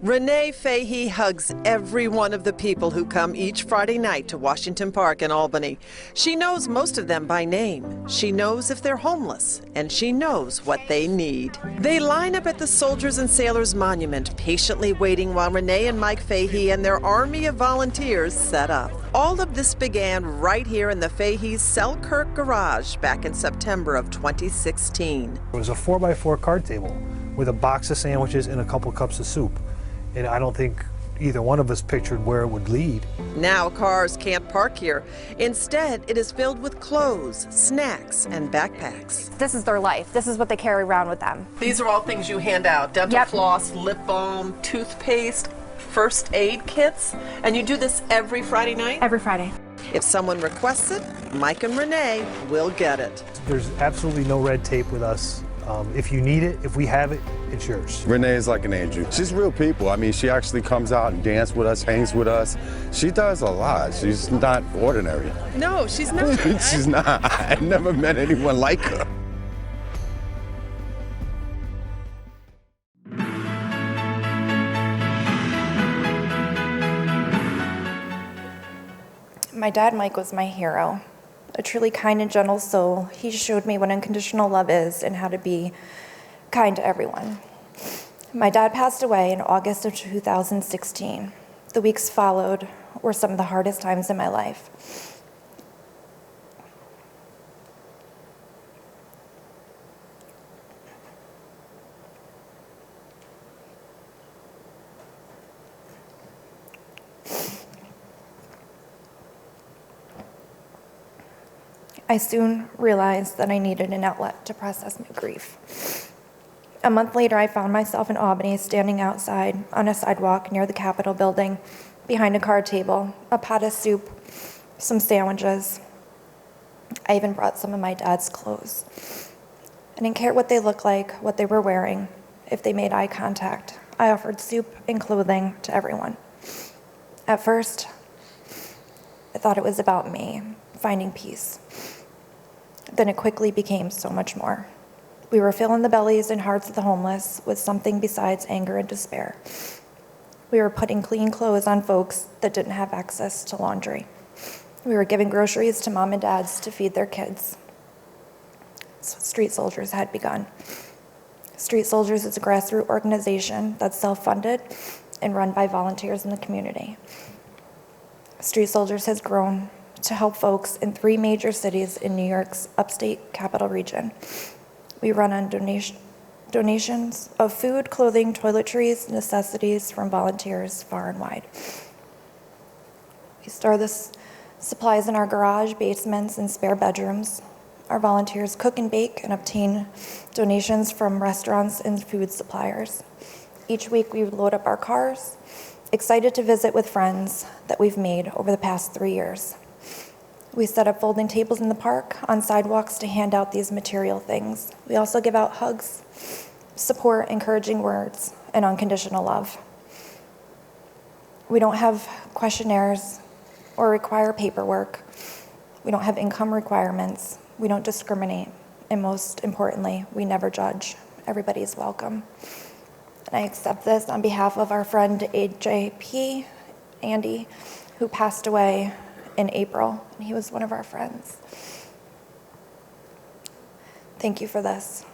Renee Fahey hugs every one of the people who come each Friday night to Washington Park in Albany. She knows most of them by name. She knows if they're homeless, and she knows what they need. They line up at the Soldiers and Sailors Monument, patiently waiting while Renee and Mike Fahey and their army of volunteers set up. All of this began right here in the Fahey's Selkirk garage back in September of 2016. It was a 4x4 card table with a box of sandwiches and a couple cups of soup. And I don't think either one of us pictured where it would lead. Now cars can't park here. Instead, it is filled with clothes, snacks, and backpacks. This is their life. This is what they carry around with them. These are all things you hand out: dental floss, lip balm, toothpaste, first aid kits. And you do this every Friday night? Every Friday. If someone requests it, Mike and Renee will get it. There's absolutely no red tape with us. If you need it, if we have it, it's yours. Renee is like an angel. She's real people. I mean, she actually comes out and dances with us, hangs with us. She does a lot. She's not ordinary. No, she's not. She's not. I've never met anyone like her. My dad, Mike, was my hero. A truly kind and gentle soul. He showed me what unconditional love is and how to be kind to everyone. My dad passed away in August of 2016. The weeks followed were some of the hardest times in my life. I soon realized that I needed an outlet to process my grief. A month later, I found myself in Albany, standing outside on a sidewalk near the Capitol building, behind a card table, a pot of soup, some sandwiches. I even brought some of my dad's clothes. I didn't care what they looked like, what they were wearing, if they made eye contact. I offered soup and clothing to everyone. At first, I thought it was about me, finding peace. Then it quickly became so much more. We were filling the bellies and hearts of the homeless with something besides anger and despair. We were putting clean clothes on folks that didn't have access to laundry. We were giving groceries to mom and dads to feed their kids. So Street Soldiers had begun. Street Soldiers is a grassroots organization that's self-funded and run by volunteers in the community. Street Soldiers has grown to help folks in 3 major cities in New York's upstate capital region. We run on donations of food, clothing, toiletries, necessities from volunteers far and wide. We store the supplies in our garage, basements, and spare bedrooms. Our volunteers cook and bake and obtain donations from restaurants and food suppliers. Each week we load up our cars, excited to visit with friends that we've made over the past 3 years. We set up folding tables in the park, on sidewalks to hand out these material things. We also give out hugs, support, encouraging words, and unconditional love. We don't have questionnaires or require paperwork. We don't have income requirements. We don't discriminate. And most importantly, we never judge. Everybody's welcome. And I accept this on behalf of our friend AJP, Andy, who passed away in April, and he was one of our friends. Thank you for this.